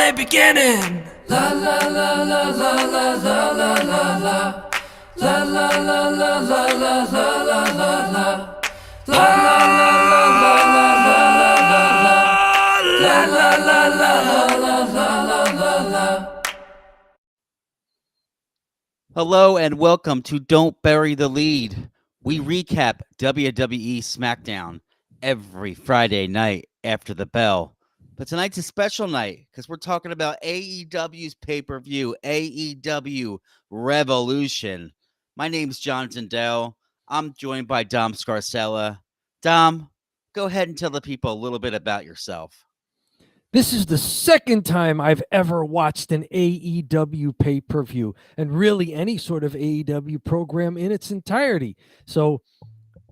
they beginning. La la la la la la la la la la. La la la la la la la la la la. La la la la la la la la la. Hello and welcome to Don't Bury the Lead. We recap WWE SmackDown every Friday night after the bell. But tonight's a special night because we're talking about AEW's pay-per-view, AEW Revolution. My name's Jonathan Dell. I'm joined by Dom Scarcella. Dom, go ahead and tell the people a little bit about yourself. This is the second time I've ever watched an AEW pay-per-view, and really any sort of AEW program in its entirety. So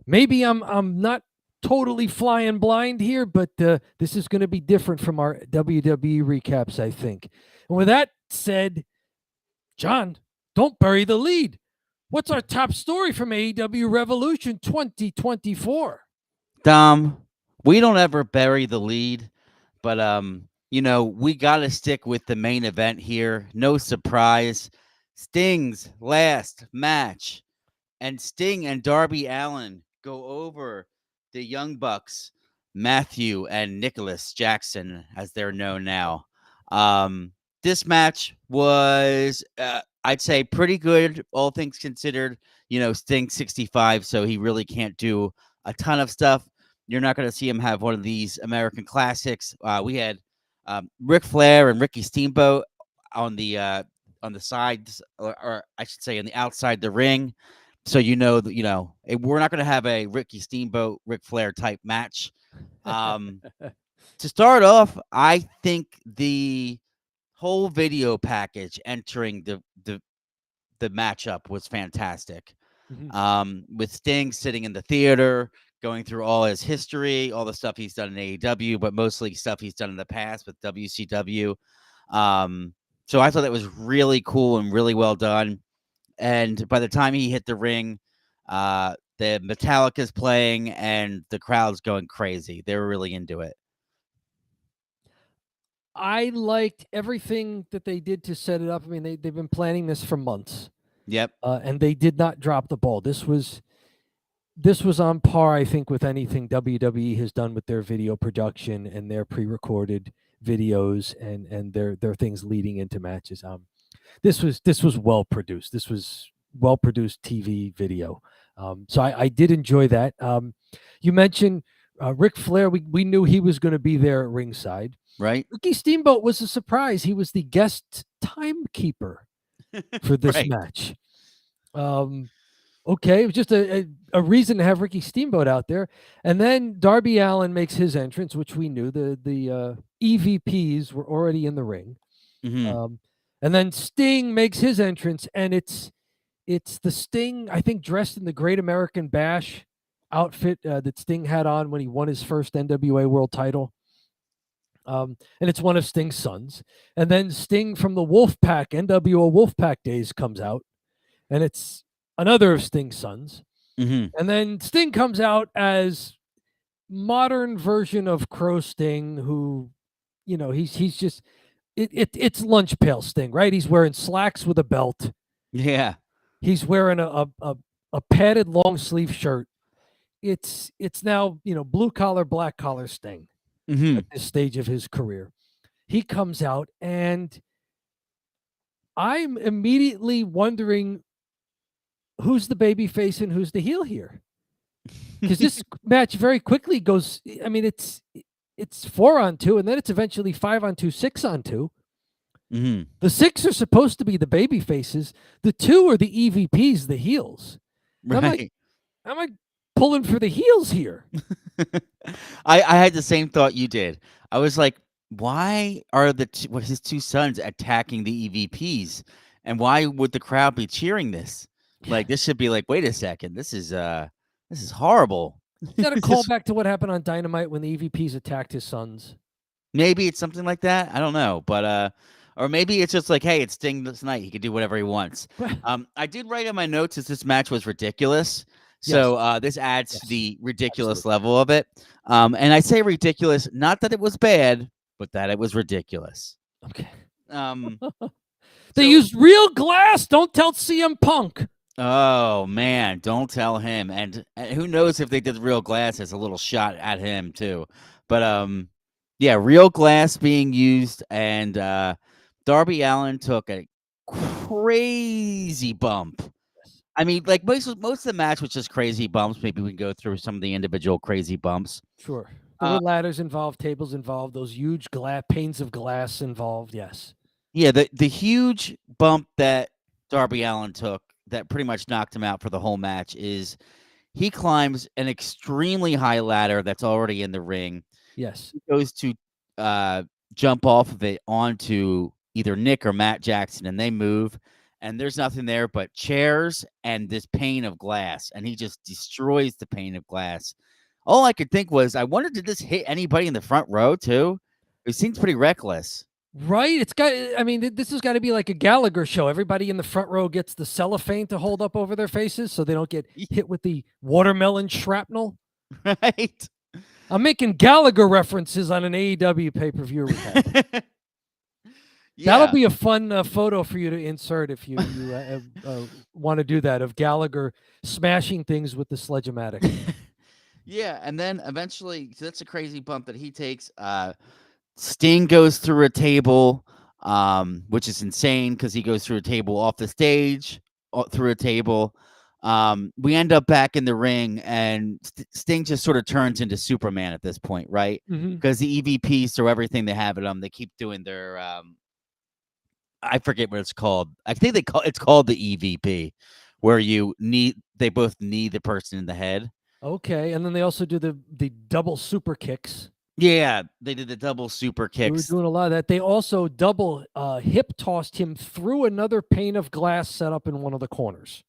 maybe I'm not totally flying blind here, but this is going to be different from our WWE recaps, I think. And with that said, John, don't bury the lead. What's our top story from AEW Revolution 2024? Dom, we don't ever bury the lead. But, we got to stick with the main event here. No surprise. Sting's last match. And Sting and Darby Allin go over the Young Bucks, Matthew and Nicholas Jackson, as they're known now. This match was, I'd say, pretty good, all things considered. Sting's 65, so he really can't do a ton of stuff. You're not going to see him have one of these American classics. We had Ric Flair and Ricky Steamboat on the sides, or I should say, on the outside the ring. So we're not going to have a Ricky Steamboat, Ric Flair type match. To start off, I think the whole video package entering the matchup was fantastic. Mm-hmm. With Sting sitting in the theater, going through all his history, all the stuff he's done in AEW, but mostly stuff he's done in the past with WCW. So I thought that was really cool and really well done. And by the time he hit the ring, the Metallica's playing and the crowd's going crazy. They were really into it. I liked everything that they did to set it up. I mean, they've been planning this for months. Yep. And they did not drop the ball. This was on par, I think, with anything WWE has done with their video production and their pre-recorded videos and their things leading into matches. This was well produced. This was well produced TV video. So I did enjoy that. You mentioned Ric Flair. We knew he was going to be there at ringside. Right. Ricky Steamboat was a surprise. He was the guest timekeeper for this match. Okay, it was just a reason to have Ricky Steamboat out there. And then Darby Allin makes his entrance, which we knew. The EVPs were already in the ring. Mm-hmm. And then Sting makes his entrance, and it's the Sting, I think, dressed in the Great American Bash outfit that Sting had on when he won his first NWA World title. And it's one of Sting's sons. And then Sting from the Wolfpack, NWO Wolfpack days, comes out, and it's another of Sting's sons. Mm-hmm. And then Sting comes out as modern version of Crow Sting, who, he's just it's lunch pail Sting, right? He's wearing slacks with a belt. Yeah. He's wearing a padded long sleeve shirt. It's now, blue collar, black collar Sting. Mm-hmm. At this stage of his career. He comes out, and I'm immediately wondering who's the baby face and who's the heel here. Because this match very quickly goes, I mean, it's 4-on-2, and then it's eventually 5-on-2, 6-on-2. Mm-hmm. The 6 are supposed to be the baby faces. The 2 are the EVPs, the heels. Right. I'm like pulling for the heels here. I had the same thought you did. I was like, why are his two sons attacking the EVPs? And why would the crowd be cheering this? Like, this should be like, wait a second, this is horrible. Is that a callback to what happened on Dynamite when the EVPs attacked his sons? Maybe it's something like that. I don't know. But or maybe it's just like, hey, it's Sting this night. He can do whatever he wants. I did write in my notes that this match was ridiculous. So this adds to the ridiculous level of it. And I say ridiculous, not that it was bad, but that it was ridiculous. Okay. So- They used real glass. Don't tell CM Punk. Oh man, don't tell him. And who knows if they did real glass as a little shot at him too. But yeah, real glass being used, and Darby Allin took a crazy bump. I mean, like most of the match was just crazy bumps. Maybe we can go through some of the individual crazy bumps. Sure. There were ladders involved, tables involved, those huge panes of glass involved. Yes. Yeah, the huge bump that Darby Allin took that pretty much knocked him out for the whole match is he climbs an extremely high ladder that's already in the ring. Yes. He goes to jump off of it onto either Nick or Matt Jackson, and they move, and there's nothing there but chairs and this pane of glass, and he just destroys the pane of glass. All I could think was, I wonder, did this hit anybody in the front row too? It seems pretty reckless. Right. It's got, I mean, this has got to be like a Gallagher show. Everybody in the front row gets the cellophane to hold up over their faces so they don't get hit with the watermelon shrapnel. Right. I'm making Gallagher references on an AEW pay-per-view recap. Yeah. That'll be a fun photo for you to insert if you want to do that, of Gallagher smashing things with the sledge-o-matic. Yeah, and then eventually, so that's a crazy bump that he takes. Sting goes through a table, which is insane because he goes through a table off the stage, through a table. We end up back in the ring, and Sting just sort of turns into Superman at this point, right? Because the EVPs throw everything they have at them. They keep doing their, I forget what it's called. I think it's called the EVP, where they both knee the person in the head. Okay, and then they also do the double super kicks. Yeah, they did the double super kicks. We were doing a lot of that. They also double hip tossed him through another pane of glass set up in one of the corners.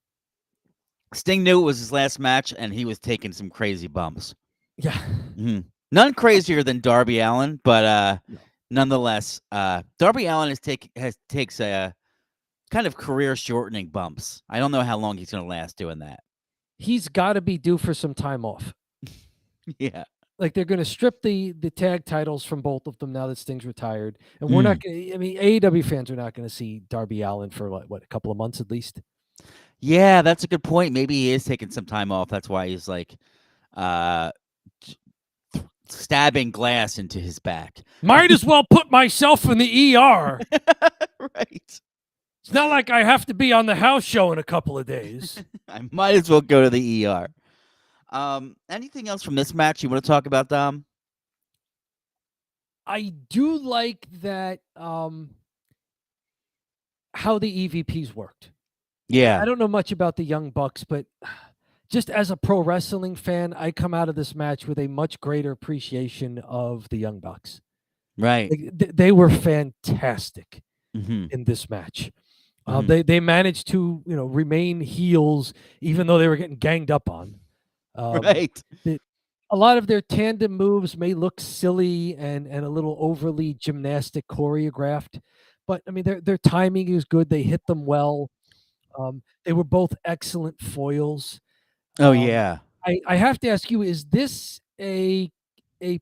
Sting knew it was his last match, and he was taking some crazy bumps. Yeah. Mm-hmm. None crazier than Darby Allin, but nonetheless, Darby Allin takes a kind of career-shortening bumps. I don't know how long he's going to last doing that. He's got to be due for some time off. Yeah. Like, they're going to strip the tag titles from both of them now that Sting's retired. And we're not going to, I mean, AEW fans are not going to see Darby Allin for what, a couple of months at least? Yeah, that's a good point. Maybe he is taking some time off. That's why he's like stabbing glass into his back. Might as well put myself in the ER. Right. It's not like I have to be on the house show in a couple of days. I might as well go to the ER. Anything else from this match you want to talk about, Dom? I do like that how the EVPs worked. Yeah. I don't know much about the Young Bucks, but just as a pro wrestling fan, I come out of this match with a much greater appreciation of the Young Bucks. Right. They were fantastic in this match. They managed to, remain heels even though they were getting ganged up on. Right. A lot of their tandem moves may look silly and a little overly gymnastic choreographed, but I mean their timing is good. They hit them well. They were both excellent foils. Oh yeah. I have to ask you: is this a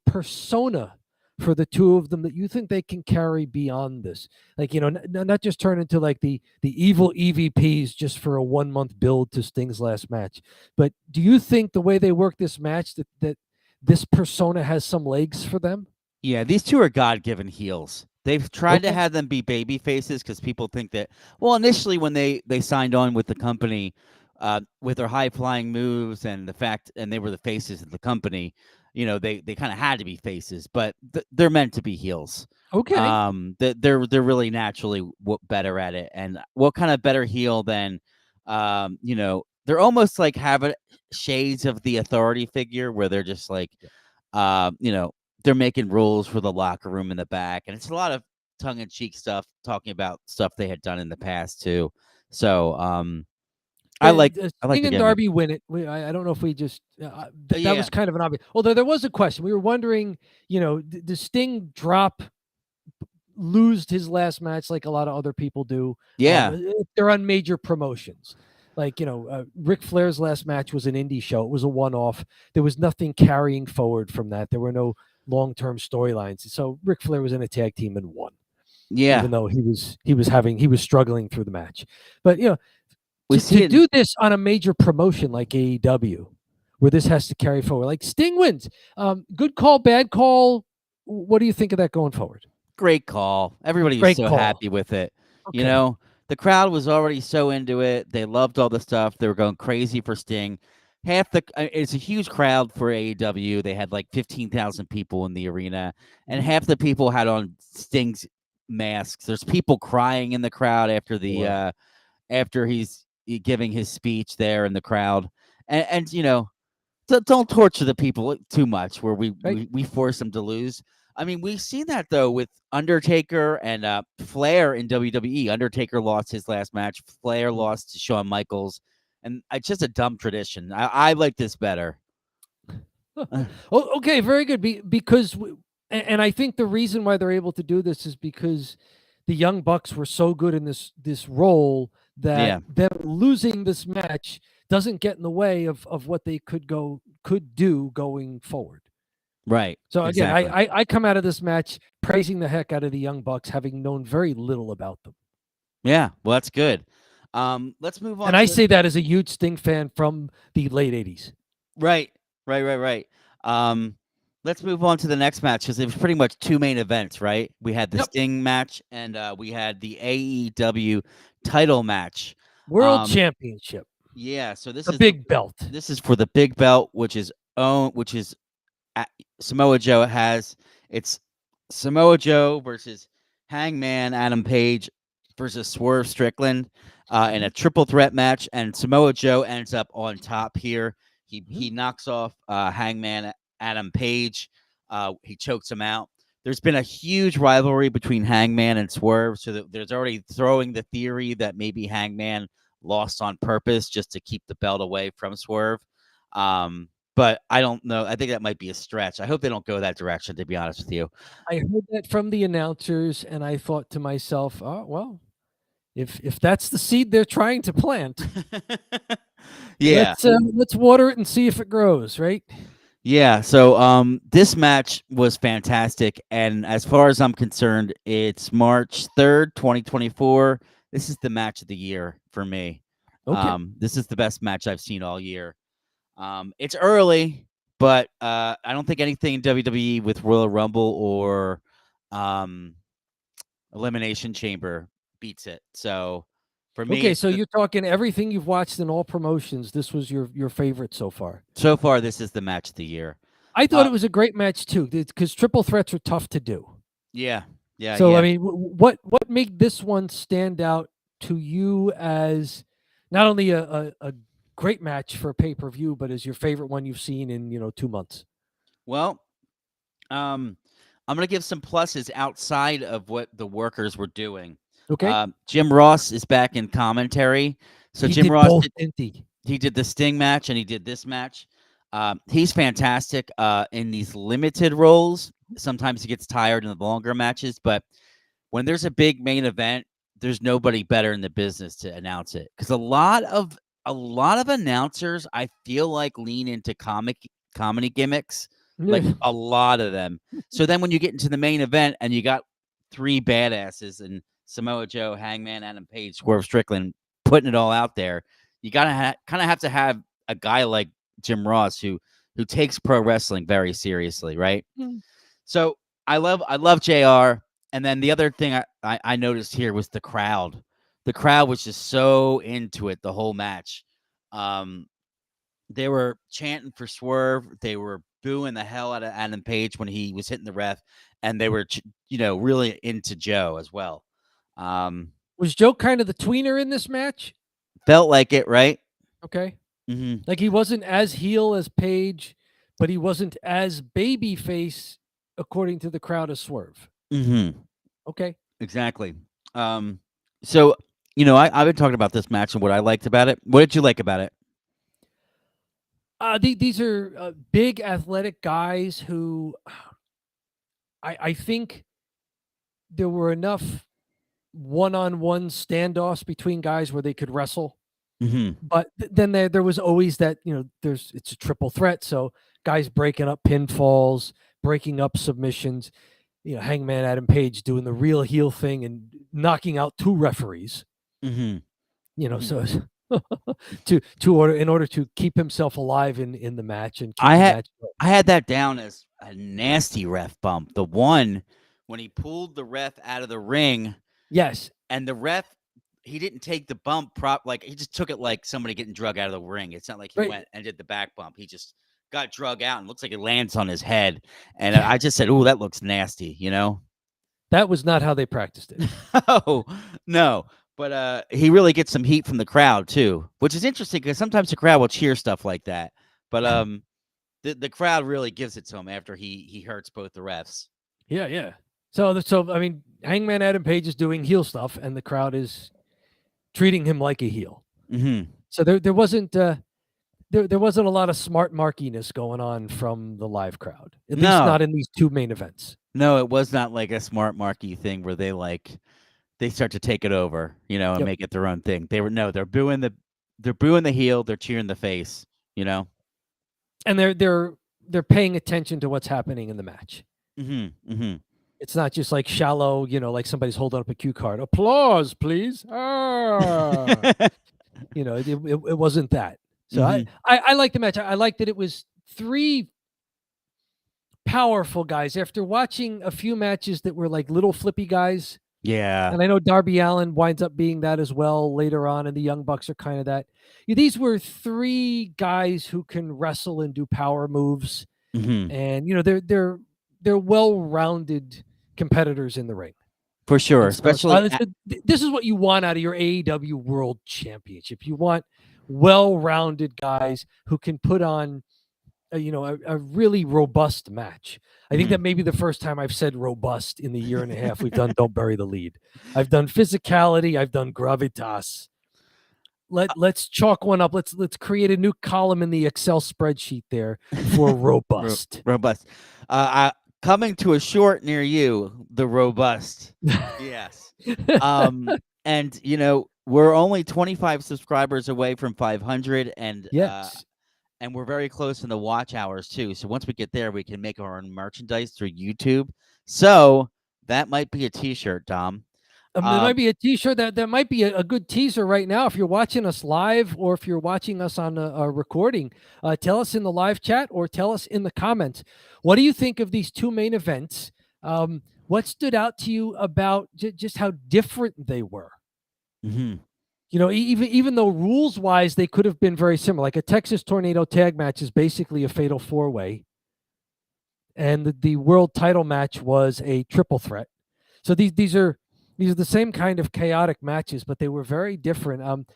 persona for the two of them that you think they can carry beyond this? Like, not just turn into like the evil EVPs just for a 1 month build to Sting's last match, but do you think the way they work this match that this persona has some legs for them? Yeah, these two are God-given heels. They've tried to have them be baby faces because people think that, well, initially when they signed on with the company, with their high-flying moves and they were the faces of the company, they kind of had to be faces, but they're meant to be heels. Okay. They're really naturally better at it. And what kind of better heel than, they're almost like having shades of the authority figure where they're just like, they're making rules for the locker room in the back. And it's a lot of tongue-in-cheek stuff, talking about stuff they had done in the past too. So I like Sting and Darby win it. I don't know if we just that was kind of an obvious. Although there was a question. We were wondering, does Sting lose his last match like a lot of other people do? Yeah. They're on major promotions. Like, Ric Flair's last match was an indie show. It was a one-off. There was nothing carrying forward from that. There were no long-term storylines. So Ric Flair was in a tag team and won. Yeah. Even though he was struggling through the match. But We see to it. do this on a major promotion like AEW, where this has to carry forward, like Sting wins. Good call, bad call. What do you think of that going forward? Great call. Everybody was Great so call. happy with it. You Okay. know, the crowd was already so into it. They loved all the stuff. They were going crazy for Sting. It's a huge crowd for AEW. They had like 15,000 people in the arena, and half the people had on Sting's masks. There's people crying in the crowd after after he's giving his speech there in the crowd, and don't torture the people too much where Right. we force them to lose. I mean, we've seen that though with Undertaker and Flair in WWE. Undertaker lost his last match. Flair lost to Shawn Michaels, and it's just a dumb tradition. I like this better. Okay, very good. Because and I think the reason why they're able to do this is because the Young Bucks were so good in this role that them losing this match doesn't get in the way of what they could do going forward. Right. So again, exactly. I come out of this match praising the heck out of the Young Bucks, having known very little about them. Yeah, well, that's good. Let's move on. And I say that as a huge Sting fan from the late 80s. Right. Let's move on to the next match because it was pretty much two main events, right? We had the Sting match and we had the AEW title match. World Championship. Yeah, so this is the big belt. This is for the big belt, which is Samoa Joe has. It's Samoa Joe versus Hangman Adam Page versus Swerve Strickland in a triple threat match, and Samoa Joe ends up on top here. He knocks off Hangman Adam Page. He chokes him out. There's been a huge rivalry between Hangman and Swerve, so there's already throwing the theory that maybe Hangman lost on purpose just to keep the belt away from Swerve. But I don't know. I think that might be a stretch. I hope they don't go that direction, to be honest with you. I heard that from the announcers, and I thought to myself, oh, well, if that's the seed they're trying to plant, yeah, let's water it and see if it grows, right? Yeah, so this match was fantastic, and as far as I'm concerned, it's March 3rd, 2024. This is the match of the year for me. Okay. This is the best match I've seen all year. It's early, but I don't think anything in WWE with Royal Rumble or Elimination Chamber beats it. So for me, Okay, so you're talking everything you've watched in all promotions. This was your favorite so far. So far, this is the match of the year. I thought it was a great match too, because triple threats are tough to do. Yeah. So I mean, what made this one stand out to you as not only a great match for a pay-per-view, but as your favorite one you've seen in 2 months? Well, I'm gonna give some pluses outside of what the workers were doing. Okay. Jim Ross is back in commentary. So He Jim did Ross both, did, didn't he? he did the Sting match and he did this match. He's fantastic in these limited roles. Sometimes he gets tired in the longer matches, but when there's a big main event, there's nobody better in the business to announce it. Because a lot of announcers, I feel like, lean into comedy gimmicks, like a lot of them. So then when you get into the main event and you got three badasses and Samoa Joe, Hangman, Adam Page, Swerve Strickland putting it all out there, you gotta kind of have to have a guy like Jim Ross who takes pro wrestling very seriously, right? So I love JR. And then the other thing I noticed here was the crowd. The crowd was just so into it the whole match. They were chanting for Swerve. They were booing the hell out of Adam Page when he was hitting the ref, and they were really into Joe as well. Was Joe kind of the tweener in this match? Felt like it, right? Okay. Mm-hmm. Like he wasn't as heel as Page, but he wasn't as babyface according to the crowd as Swerve. Mm-hmm. Okay. Exactly. So I've been talking about this match and what I liked about it. What did you like about it? These are big athletic guys who I think there were enough one-on-one standoffs between guys where they could wrestle. Mm-hmm. But then there was always that, it's a triple threat. So guys breaking up pinfalls, breaking up submissions. Hangman Adam Page doing the real heel thing and knocking out 2 referees. So in order to keep himself alive in the match and keep the match going. I had that down as a nasty ref bump. The one when he pulled the ref out of the ring. Yes. And the ref, he didn't take the bump like he just took it like somebody getting drug out of the ring. It's not like he went and did the back bump. He just got drug out and looks like it lands on his head. And I just said, "Oh, that looks nasty," That was not how they practiced it. Oh, no. But he really gets some heat from the crowd too, which is interesting because sometimes the crowd will cheer stuff like that. But the crowd really gives it to him after he hurts both the refs. Yeah. So I mean, Hangman Adam Page is doing heel stuff, and the crowd is treating him like a heel. So there wasn't there wasn't a lot of smart markiness going on from the live crowd, at least not in these 2 main events. No, it was not like a smart marky thing where they start to take it over, and make it their own thing. They're booing the heel, they're cheering the face, and they're paying attention to what's happening in the match. It's not just like shallow, like somebody's holding up a cue card. Applause, please. It wasn't that. So I like the match. I liked that it was 3 powerful guys. After watching a few matches that were like little flippy guys. Yeah. And I know Darby Allin winds up being that as well later on, and the Young Bucks are kind of that. These were 3 guys who can wrestle and do power moves. And they're well-rounded competitors in the ring. For sure. Especially this is what you want out of your AEW World Championship. You want well-rounded guys who can put on a really robust match. I think that may be the first time I've said robust in the year and a half we've done Don't Bury the Lead. I've done physicality, I've done gravitas. Let's chalk one up. Let's create a new column in the Excel spreadsheet there for robust. Robust. Coming to a short near you, the robust. Yes. And we're only 25 subscribers away from 500, and yes. And we're very close in the watch hours too. So once we get there, we can make our own merchandise through YouTube. So that might be a T-shirt, Dom. There might be a T-shirt that might be a good teaser right now. If you're watching us live, or if you're watching us on a recording, tell us in the live chat or tell us in the comments. What do you think of these 2 main events? What stood out to you about just how different they were? Even though rules-wise they could have been very similar. Like a Texas Tornado tag match is basically a fatal 4-way, and the world title match was a triple threat. So these are the same kind of chaotic matches, but they were very different.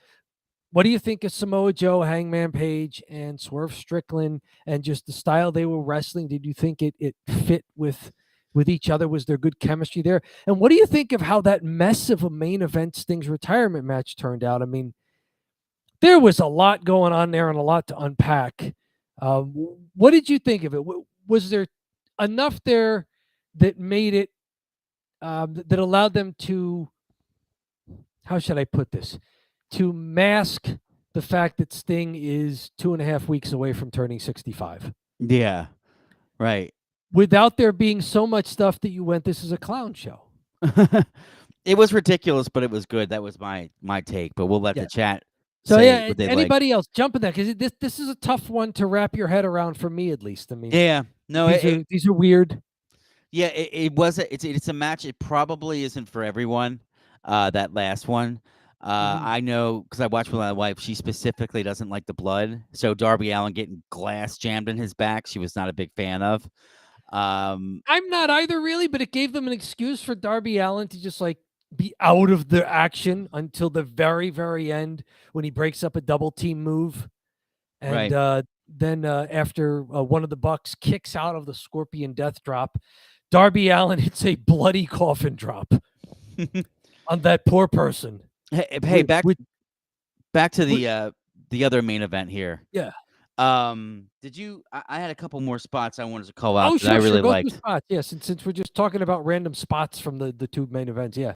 What do you think of Samoa Joe, Hangman Page, and Swerve Strickland, and just the style they were wrestling? Did you think it fit with each other? Was there good chemistry there? And what do you think of how that mess of a main event Sting's retirement match turned out? I mean, there was a lot going on there and a lot to unpack. What did you think of it? Was there enough there that made it that allowed them to, how should I put this, to mask the fact that Sting is 2.5 weeks away from turning 65? Yeah, right. Without there being so much stuff that you went, this is a clown show. It was ridiculous, but it was good. That was my take, but we'll let the chat. So yeah, anybody else jump in that, because this is a tough one to wrap your head around, for me at least. I mean, these are weird. Yeah, it's a match. It probably isn't for everyone. That last one, I know because I watched with my wife. She specifically doesn't like the blood, so Darby Allin getting glass jammed in his back, she was not a big fan of. I'm not either, really, but it gave them an excuse for Darby Allin to just like be out of the action until the very, very end when he breaks up a double team move. And then after one of the Bucks kicks out of the Scorpion Death Drop, Darby Allin hits a bloody coffin drop on that poor person. Hey, back to the other main event here. Yeah. Did you? I had a couple more spots I wanted to call out that I really liked. Spots. Yeah, since we're just talking about random spots from the 2 main events. Yeah.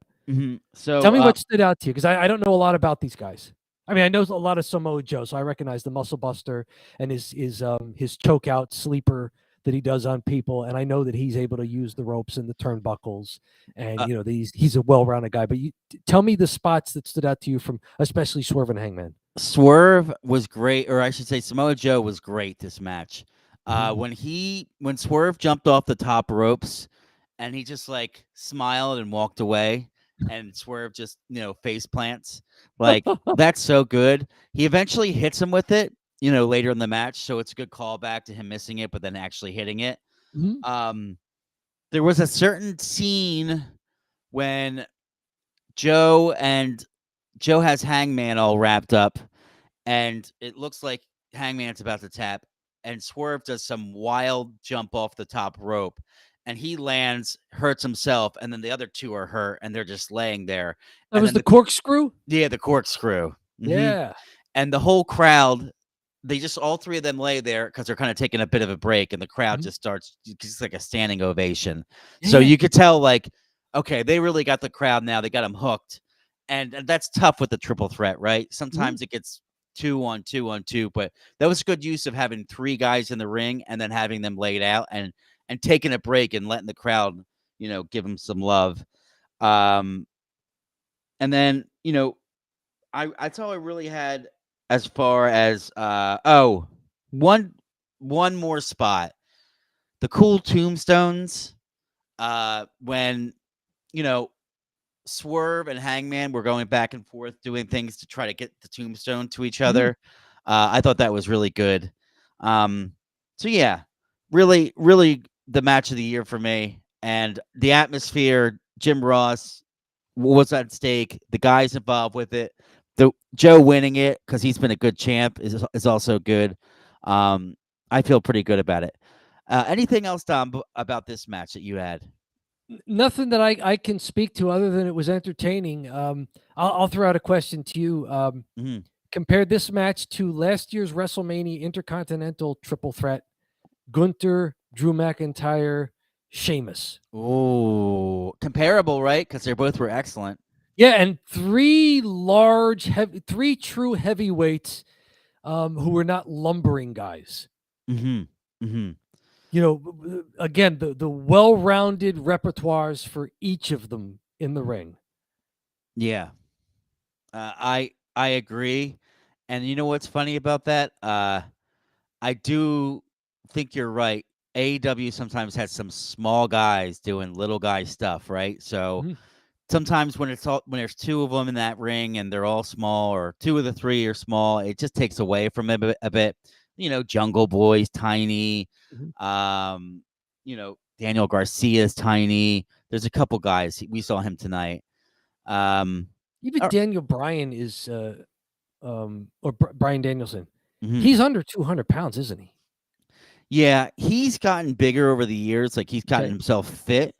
So tell me what stood out to you, because I don't know a lot about these guys. I mean, I know a lot of Samoa Joe, so I recognize the Muscle Buster and his choke out sleeper that he does on people, and I know that he's able to use the ropes and the turnbuckles, and he's a well-rounded guy. But tell me the spots that stood out to you from especially Swerve and Hangman. Swerve was great, or I should say Samoa Joe was great this match. When Swerve jumped off the top ropes and he just like smiled and walked away, and Swerve just face plants, like that's so good. He eventually hits him with it later in the match, so it's a good callback to him missing it but then actually hitting it. There was a certain scene when Joe has Hangman all wrapped up, and it looks like Hangman's about to tap, and Swerve does some wild jump off the top rope, and he lands, hurts himself, and then the other two are hurt, and they're just laying there. That was the corkscrew? Yeah, the corkscrew. Yeah. And the whole crowd, all three of them lay there because they're kind of taking a bit of a break, and the crowd just starts, just like a standing ovation. Yeah. So you could tell, like, okay, they really got the crowd now. They got them hooked. And that's tough with the triple threat, right? Sometimes it gets 2-on-2-on-2, but that was good use of having three guys in the ring and then having them laid out and taking a break and letting the crowd, give them some love. And then, that's all I really had as far as one more spot. The cool tombstones, when Swerve and Hangman were going back and forth doing things to try to get the tombstone to each other. I thought that was really good. So yeah, really, really the match of the year for me. And the atmosphere, Jim Ross, what was at stake, the guys involved with it, the Joe winning it because he's been a good champ is also good. I feel pretty good about it. Anything else, Tom, about this match that you had? Nothing that I can speak to other than it was entertaining. I'll throw out a question to you. Compare this match to last year's WrestleMania Intercontinental Triple Threat: Gunther, Drew McIntyre, Sheamus. Oh, comparable, right? Because they both were excellent. Yeah, and three true heavyweights who were not lumbering guys. Again, the well-rounded repertoires for each of them in the ring. Yeah, I agree. And you know what's funny about that? I do think you're right. AEW sometimes has some small guys doing little guy stuff, right? So sometimes when there's two of them in that ring and they're all small, or two of the three are small, it just takes away from it a bit. Jungle Boy's tiny. Daniel Garcia's tiny. There's a couple guys. We saw him tonight. Even Daniel Bryan is, or Bryan Danielson. He's under 200 pounds, isn't he? Yeah, he's gotten bigger over the years. Like he's gotten himself fit.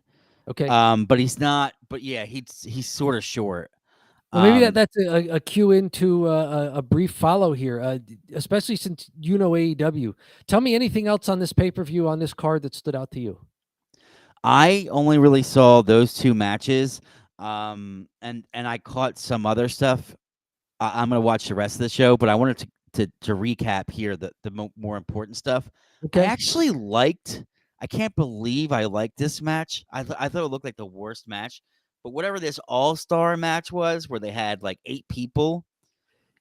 Okay. But he's not. But yeah, he's sort of short. Well, maybe that's a cue into a brief follow here, especially since AEW. Tell me anything else on this pay-per-view, on this card, that stood out to you. I only really saw those two matches, and I caught some other stuff. I'm going to watch the rest of the show, but I wanted to recap here the more important stuff. Okay. I can't believe I liked this match. I thought it looked like the worst match. But whatever this all-star match was, where they had like 8 people.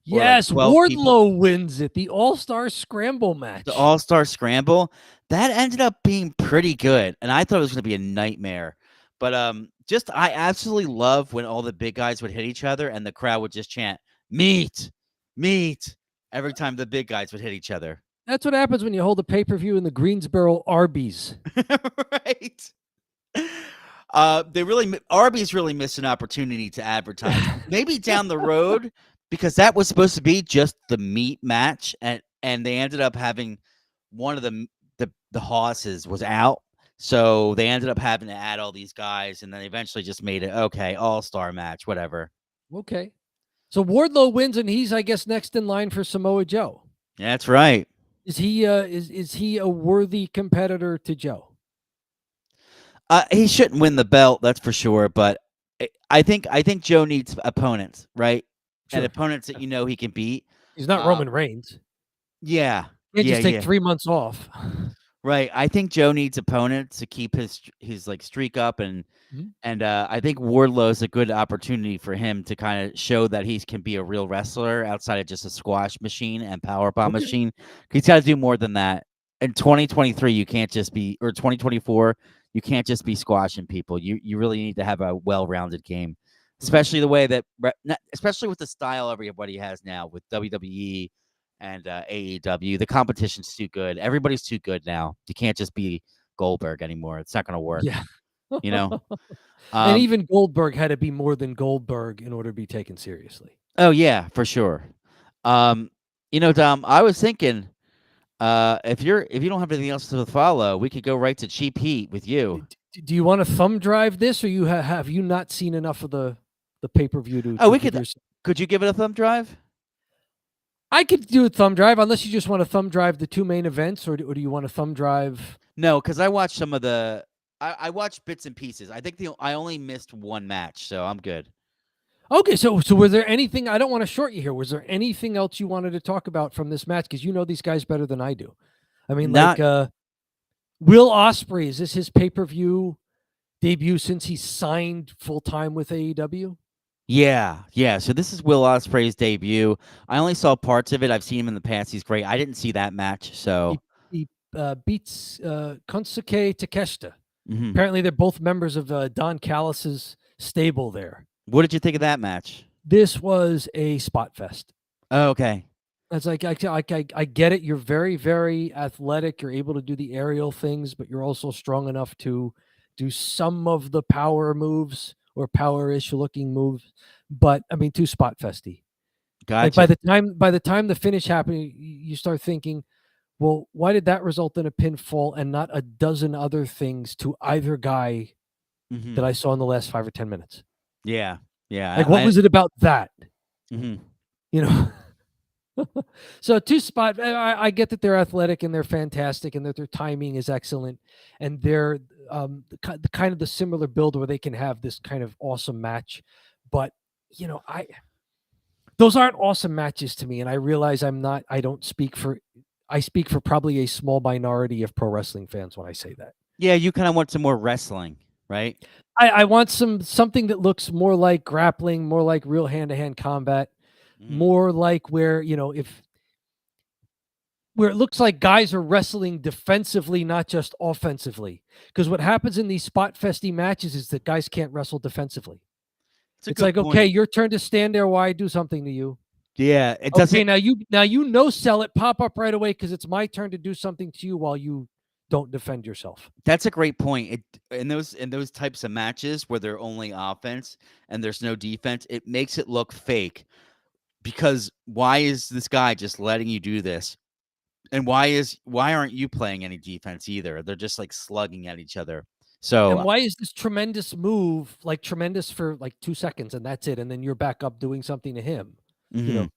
Yes, like Wardlow wins it. The all-star scramble match. The all-star scramble. That ended up being pretty good. And I thought it was going to be a nightmare. But I absolutely love when all the big guys would hit each other and the crowd would just chant, "Meat, meat," every time the big guys would hit each other. That's what happens when you hold a pay-per-view in the Greensboro Arby's. Right. Arby's really missed an opportunity to advertise. Maybe down the road, because that was supposed to be just the meat match, and they ended up having one of the horses was out, so they ended up having to add all these guys, and then eventually just made it all-star match, whatever. Okay, so Wardlow wins, and he's, I guess, next in line for Samoa Joe. That's right. Is he is he a worthy competitor to Joe? He shouldn't win the belt, that's for sure. But I think Joe needs opponents, right? Sure. And opponents that he can beat. He's not Roman Reigns. Yeah. He can't just take 3 months off. Right. I think Joe needs opponents to keep his like streak up, and Mhm. I think Wardlow's a good opportunity for him to kind of show that he can be a real wrestler outside of just a squash machine and powerbomb Okay. machine. He's got to do more than that. In 2023, you can't just be, or 2024, you can't just be squashing people. You really need to have a well-rounded game, Mhm. especially the way that, especially with the style everybody has now with WWE and AEW. The competition's too good. Everybody's too good now. You can't just be Goldberg anymore. It's not going to work. Yeah. You know. And Um, even Goldberg had to be more than Goldberg in order to be taken seriously. oh yeah, for sure. Dom, I was thinking, if you don't have anything else to follow, we could go right to Cheap Heat with you. Do you want to thumb drive this, or have you not seen enough of the pay-per-view Oh, to we give could. yourself? Could you give it a thumb drive? I could do a thumb drive, unless you just want to thumb drive the two main events, or do you want to thumb drive? No, because I watched some of the. I watched bits and pieces. I think I only missed one match, so I'm good. Okay, so was there anything? I don't want to short you here. Was there anything else you wanted to talk about from this match? Because you know these guys better than I do. I mean, Not. Will Ospreay, is this his pay-per-view debut since he signed full-time with AEW? Yeah. So this is Will Ospreay's debut. I only saw parts of it. I've seen him in the past. He's great. I didn't see that match, so. He beats Konsuke Takeshita. Mhm. Apparently, they're both members of Don Callis's stable there. What did you think of that match? This was a spot fest. Oh, okay. It's like I get it. You're very, very athletic. You're able to do the aerial things, but you're also strong enough to do some of the power moves or power-ish looking moves. But I mean, too spot festy. Like Gotcha. by the time the finish happened, you start thinking, well, why did that result in a pinfall and not a dozen other things to either guy Mhm. that I saw in the last 5 or 10 minutes? Yeah. Like, what was it about that? Mhm. You know? So two spot, I get that they're athletic and they're fantastic and that their timing is excellent, and they're the kind of the similar build where they can have this kind of awesome match. But those aren't awesome matches to me, and I realize I speak for probably a small minority of pro wrestling fans when I say that. Yeah, you kind of want some more wrestling, right? I want something that looks more like grappling, more like real hand-to-hand combat, Mhm. more like where it looks like guys are wrestling defensively, not just offensively. Because what happens in these spot festy matches is that guys can't wrestle defensively. It's a It's good like, okay, point. your turn to stand there while I do something to you. Yeah, it Okay, doesn't. now sell it, pop up right away because it's my turn to do something to you while you don't defend yourself. That's a great point. In those types of matches where they're only offense and there's no defense, it makes it look fake. Because why is this guy just letting you do this? And why aren't you playing any defense either? They're just like slugging at each other. And So, why is this tremendous move like tremendous for like 2 seconds and that's it, and then you're back up doing something to him? You mhm,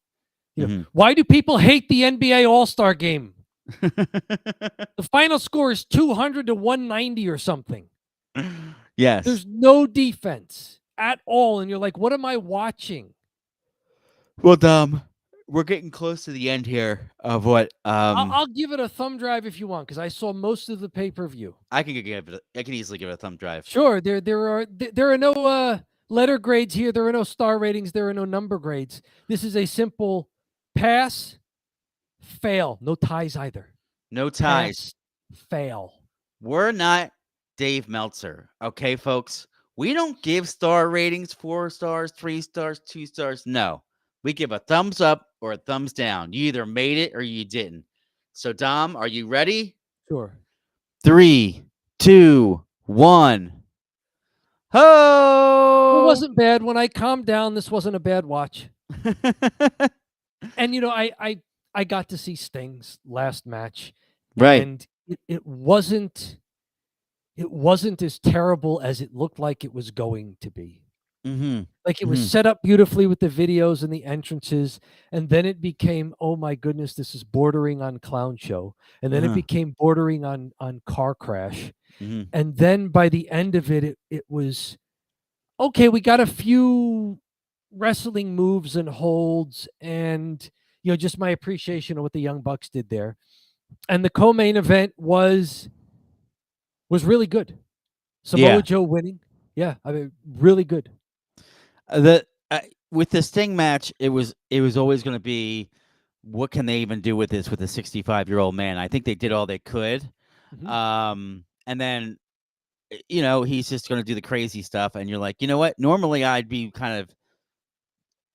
know, mhm. why do people hate the NBA All-Star game? The final score is 200 to 190 or something. Yes. There's no defense at all, and you're like, what am I watching? Well, we're getting close to the end here of what I'll give it a thumb drive if you want, because I saw most of the pay-per-view. I can easily give it a thumb drive. Sure, there are no letter grades here. There are no star ratings. There are no number grades. This is a simple pass, fail. No ties either. No ties. Pass, fail. We're not Dave Meltzer, okay, folks? We don't give star ratings 4 stars, 3 stars, 2 stars. No. We give a thumbs up or a thumbs down. You either made it or you didn't. So, Dom, are you ready? Sure. 3, 2, 1. It Ho! wasn't bad. When I calmed down, this wasn't a bad watch. And I got to see Sting's last match, Right. and it wasn't as terrible as it looked like it was going to be. Mhm. Like, it was Mhm. set up beautifully with the videos and the entrances, and then it became, oh my goodness, this is bordering on clown show, and then it Uh-huh. became bordering on car crash, Mhm. and then by the end of it, it was okay. We got a few wrestling moves and holds, and just my appreciation of what the Young Bucks did there. And the co-main event was really good. Samoa Joe winning. Yeah, I mean, really good. With the Sting match, it was always going to be, what can they even do with this with a 65-year-old man? I think they did all they could. And then, he's just going to do the crazy stuff, and you're like, you know what? Normally, I'd be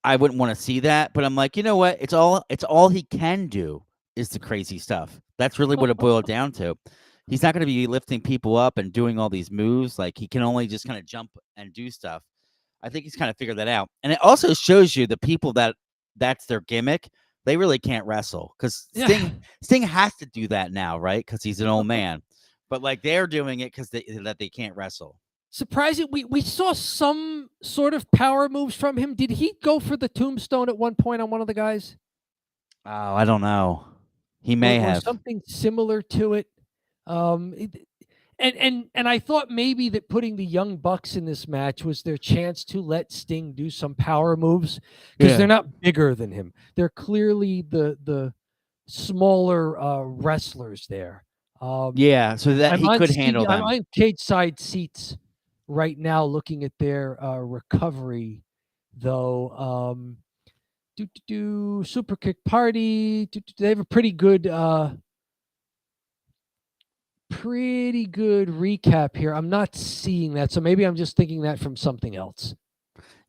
I wouldn't want to see that, but I'm like, you know what? It's all he can do is the crazy stuff. That's really what it boiled down to. He's not going to be lifting people up and doing all these moves. Like, he can only just kind of jump and do stuff. I think he's kind of figured that out. And it also shows you the people that's their gimmick. They really can't wrestle, because Sting has to do that now, right? Because he's an old man. But like, they're doing it because they can't wrestle. Surprising, we saw some sort of power moves from him. Did he go for the tombstone at one point on one of the guys? Oh, I don't know. He may have something similar to it. And I thought maybe that putting the Young Bucks in this match was their chance to let Sting do some power moves, because they're not bigger than him. They're clearly the smaller wrestlers there. so that he could handle them. I'm on cage side seats right now looking at their recovery, though. Super Kick Party. They have a pretty good recap here. I'm not seeing that, so maybe I'm just thinking that from something else.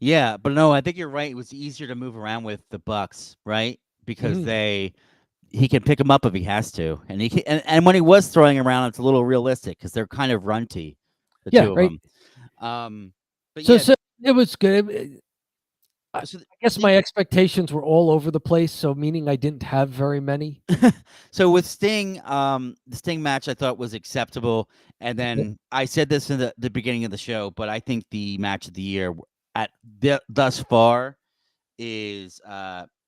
Yeah, but no, I think you're right. It was easier to move around with the Bucks, right? Because he can pick them up if he has to, and he can, and when he was throwing around, it's a little realistic because they're kind of runty, the two of them. But so it was good. I guess my expectations were all over the place, so meaning I didn't have very many. So with Sting, the Sting match I thought was acceptable, and then I said this in the beginning of the show, but I think the match of the year thus far is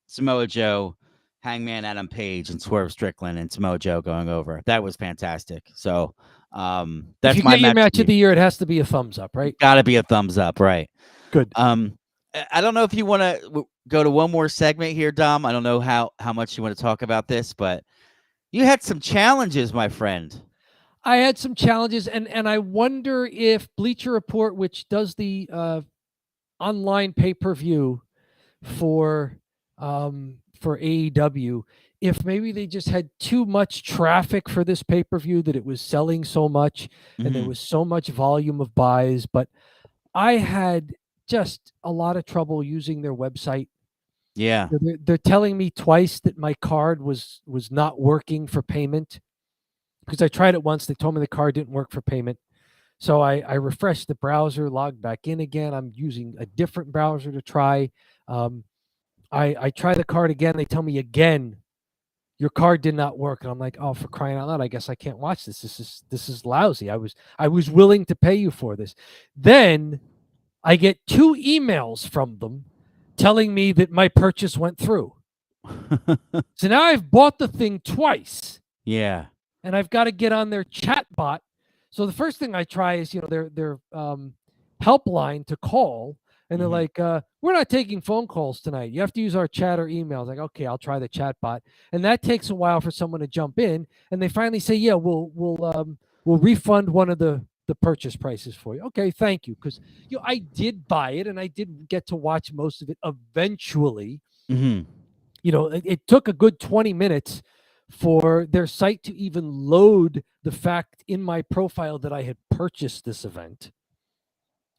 Samoa Joe, Hangman Adam Page, and Swerve Strickland, and Samoa Joe going over. That was fantastic. So that's if you my get your match of the year. It has to be a thumbs up, right? Got to be a thumbs up, right? Good. I don't know if you want to go to one more segment here, Dom. I don't know how much you want to talk about this, but you had some challenges, my friend. I had some challenges, and I wonder if Bleacher Report, which does the online pay-per-view for AEW, if maybe they just had too much traffic for this pay-per-view, that it was selling so much and there was so much volume of buys. But I had just a lot of trouble using their website. Yeah. They're telling me twice that my card was not working for payment, because I tried it once. They told me the card didn't work for payment. So I refreshed the browser, logged back in again. I'm using a different browser to try. I try the card again. They tell me again, your card did not work. And I'm like, oh, for crying out loud, I guess I can't watch this. This is lousy. I was willing to pay you for this. Then I get 2 emails from them telling me that my purchase went through. So now I've bought the thing twice. Yeah. And I've got to get on their chat bot. So the first thing I try is, their helpline to call. And they're like, we're not taking phone calls tonight. You have to use our chat or email. I was like, okay, I'll try the chat bot. And that takes a while for someone to jump in. And they finally say, yeah, we'll refund one of the purchase prices for you. Okay, thank you. Because I did buy it and I did get to watch most of it eventually. It took a good 20 minutes for their site to even load the fact in my profile that I had purchased this event,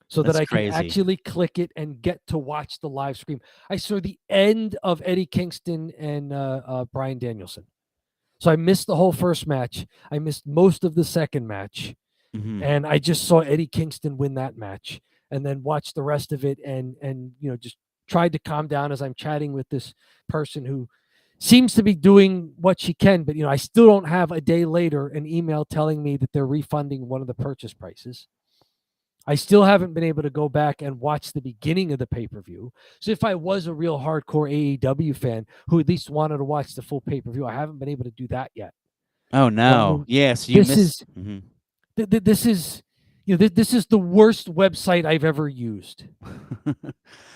so that I can actually click it and get to watch the live stream. I saw the end of Eddie Kingston and Bryan Danielson. So I missed the whole first match. I missed most of the second match. And I just saw Eddie Kingston win that match, and then watched the rest of it, and just tried to calm down as I'm chatting with this person who seems to be doing what she can. But I still don't have, a day later, an email telling me that they're refunding one of the purchase prices. I still haven't been able to go back and watch the beginning of the pay-per-view. So if I was a real hardcore AEW fan who at least wanted to watch the full pay-per-view, I haven't been able to do that yet. Oh no! Yes, you missed. This is the worst website I've ever used.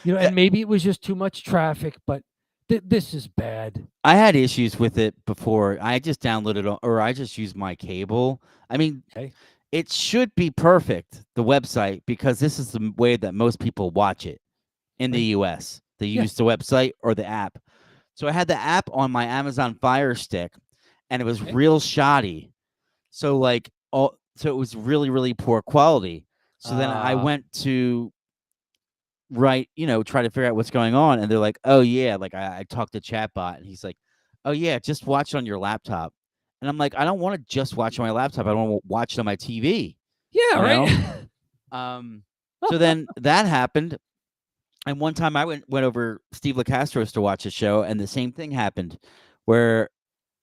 And maybe it was just too much traffic, but This is bad. I had issues with it before. I just downloaded or I just used my cable. I mean, Okay. it should be perfect, the website, because this is the way that most people watch it in the Right. US. They use the website or the app. So I had the app on my Amazon Fire Stick, and it was Okay. real shoddy. So so it was really, really poor quality. So then I went to try to figure out what's going on, and they're like, "Oh yeah," like I talked to chatbot, and he's like, "Oh yeah, just watch it on your laptop." And I'm like, "I don't want to just watch it on my laptop. I want to watch it on my TV." Yeah, You know? right. So then that happened, and one time I went over Steve Lacastro's to watch a show, and the same thing happened, where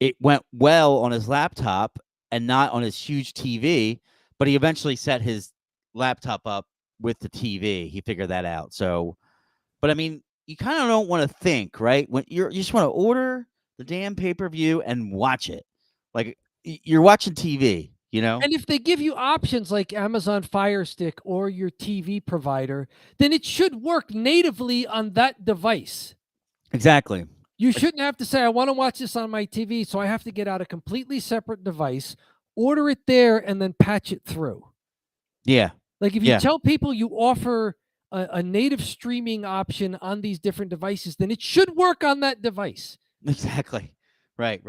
it went well on his laptop and not on his huge TV, but he eventually set his laptop up with the TV. He figured that out. So, but I mean, you kind of don't want to think, right? When you just want to order the damn pay-per-view and watch it. Like you're watching TV, you know? And if they give you options like Amazon Fire Stick or your TV provider, then it should work natively on that device. Exactly. You shouldn't have to say, I want to watch this on my TV, so I have to get out a completely separate device, order it there, and then patch it through. Yeah. Like if you tell people you offer a native streaming option on these different devices, then it should work on that device. Exactly. Right.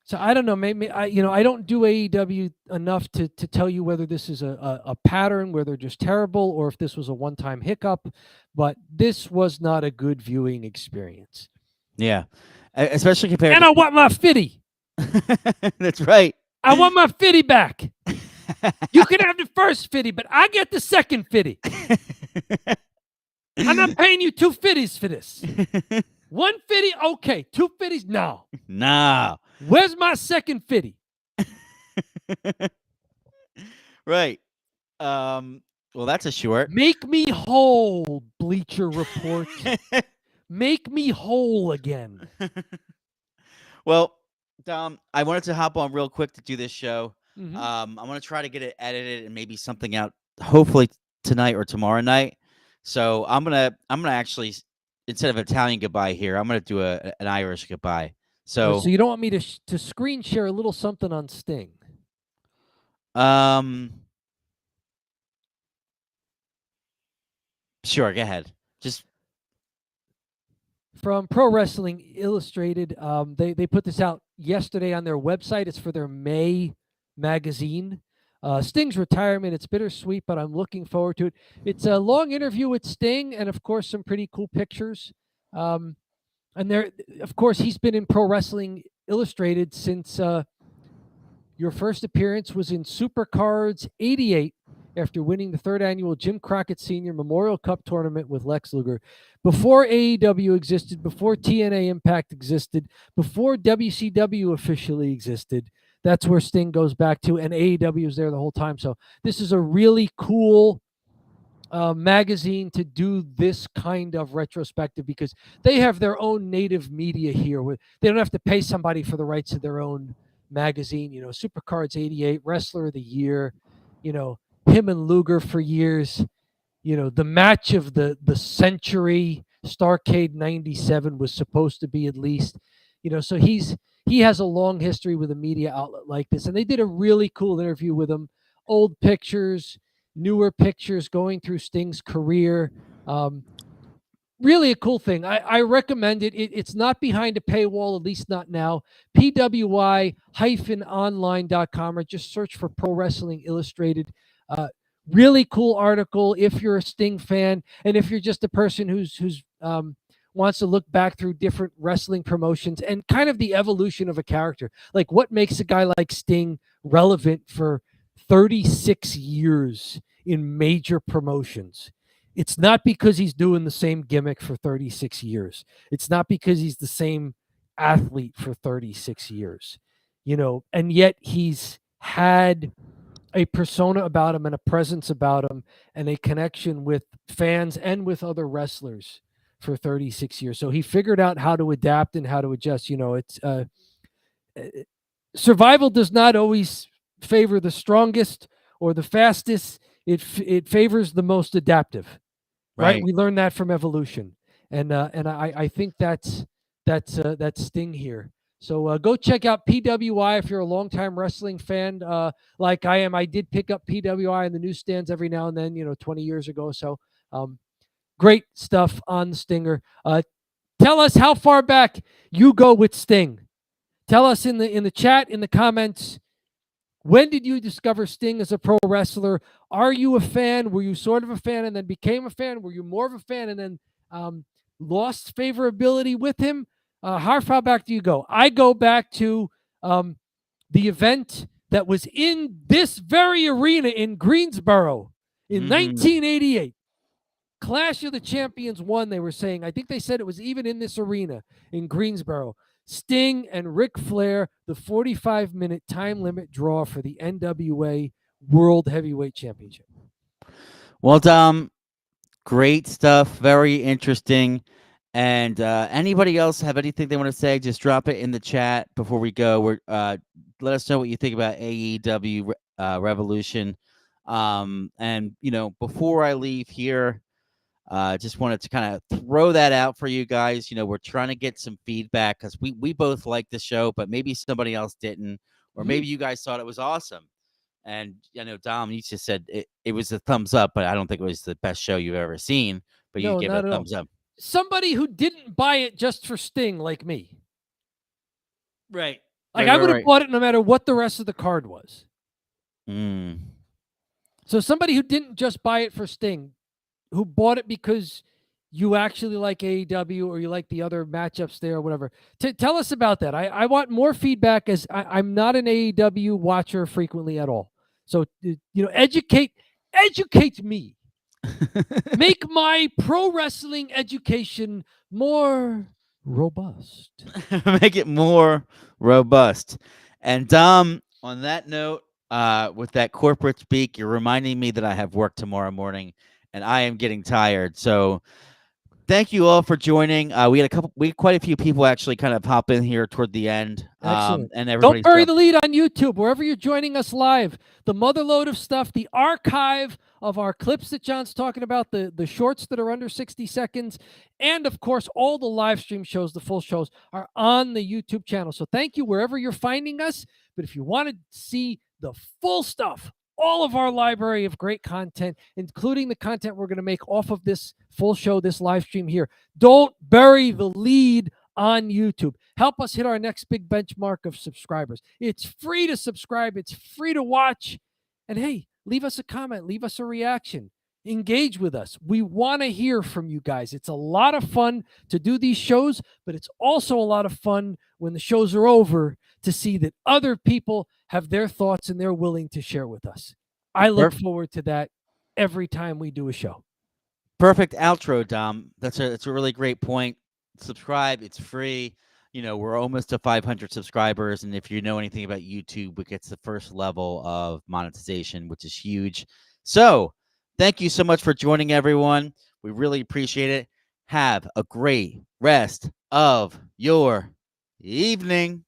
So I don't know. Maybe I don't do AEW enough to tell you whether this is a pattern where they're just terrible or if this was a one-time hiccup. But this was not a good viewing experience. Yeah. Especially compared And I want my fitty. That's right. I want my fitty back. You can have the first fitty, but I get the second fitty. I'm not paying you 2 fitties for this. 1 fitty, okay. 2 fitties, no. No. Where's my second fitty? Right. Well, that's a short. Make me whole, Bleacher Report. Make me whole again. Well, Dom, I wanted to hop on real quick to do this show. Mhm. I'm gonna try to get it edited and maybe something out, hopefully tonight or tomorrow night. So I'm gonna actually, instead of Italian goodbye here, I'm gonna do an Irish goodbye. So you don't want me to screen share a little something on Sting? Sure, go ahead. Just from Pro Wrestling Illustrated. They put this out yesterday on their website. It's for their May magazine. Sting's retirement. It's bittersweet, but I'm looking forward to it. It's a long interview with Sting, and of course, some pretty cool pictures. And there, of course, he's been in Pro Wrestling Illustrated since your first appearance was in Supercards '88 after winning the 3rd annual Jim Crockett Sr. Memorial Cup tournament with Lex Luger. Before AEW existed, before TNA Impact existed, before WCW officially existed, that's where Sting goes back to, and AEW is there the whole time. So this is a really cool magazine to do this kind of retrospective because they have their own native media here. They don't have to pay somebody for the rights to their own magazine. Supercards '88, Wrestler of the Year, him and Luger for years. The match of the century, Starrcade '97 was supposed to be at least, so he has a long history with a media outlet like this. And they did a really cool interview with him, old pictures, newer pictures going through Sting's career. Really a cool thing. I recommend it. It's not behind a paywall, at least not now. PWI-online.com, or just search for Pro Wrestling Illustrated. Really cool article if you're a Sting fan, and if you're just a person who's wants to look back through different wrestling promotions and kind of the evolution of a character. Like what makes a guy like Sting relevant for 36 years in major promotions. It's not because he's doing the same gimmick for 36 years. It's not because he's the same athlete for 36 years, and yet he's had a persona about him and a presence about him and a connection with fans and with other wrestlers for 36 years. So he figured out how to adapt and how to adjust. It's survival does not always favor the strongest or the fastest. It favors the most adaptive, right? We learned that from evolution. And I think that's that's Sting here. So go check out PWI if you're a longtime wrestling fan, like I am. I did pick up PWI in the newsstands every now and then, 20 years ago. So great stuff on the Stinger. Tell us how far back you go with Sting. Tell us in the chat, in the comments. When did you discover Sting as a pro wrestler? Are you a fan? Were you sort of a fan and then became a fan? Were you more of a fan and then lost favorability with him? How far back do you go? I go back to the event that was in this very arena in Greensboro in 1988. Clash of the Champions 1, they were saying. I think they said it was even in this arena in Greensboro. Sting and Ric Flair, the 45-minute time limit draw for the NWA World Heavyweight Championship. Well, Dom, great stuff. Very interesting. And anybody else have anything they want to say? Just drop it in the chat before we go. Let us know what you think about AEW Revolution. And before I leave here, just wanted to kind of throw that out for you guys. We're trying to get some feedback because we both like the show, but maybe somebody else didn't, or maybe you guys thought it was awesome. And Dom, you just said it was a thumbs up, but I don't think it was the best show you've ever seen. But you gave it a thumbs up. Somebody who didn't buy it just for Sting, like me, right? Like I would have bought it no matter what the rest of the card was. So somebody who didn't just buy it for Sting, who bought it because you actually like AEW or you like the other matchups there or whatever. Tell us about that. I want more feedback, as I'm not an AEW watcher frequently at all. So, educate me. Make my pro wrestling education more robust. Make it more robust. And Dom, on that note, with that corporate speak, you're reminding me that I have work tomorrow morning. And I am getting tired. So thank you all for joining. We had quite a few people actually kind of pop in here toward the end. Excellent. And everybody Don't bury the lead on YouTube, wherever you're joining us live. The motherload of stuff, the archive of our clips that John's talking about, the shorts that are under 60 seconds, and of course, all the live stream shows, the full shows, are on the YouTube channel. So thank you wherever you're finding us. But if you want to see the full stuff, all of our library of great content, including the content we're going to make off of this full show, this live stream here. Don't bury the lead on YouTube. Help us hit our next big benchmark of subscribers. It's free to subscribe. It's free to watch. And hey, leave us a comment. Leave us a reaction. Engage with us. We want to hear from you guys. It's a lot of fun to do these shows, but it's also a lot of fun when the shows are over to see that other people have their thoughts and they're willing to share with us. I look forward to that every time we do a show. Perfect outro, Dom. That's a really great point. Subscribe. It's free. We're almost to 500 subscribers. And if you know anything about YouTube, it gets the first level of monetization, which is huge. So thank you so much for joining, everyone. We really appreciate it. Have a great rest of your evening.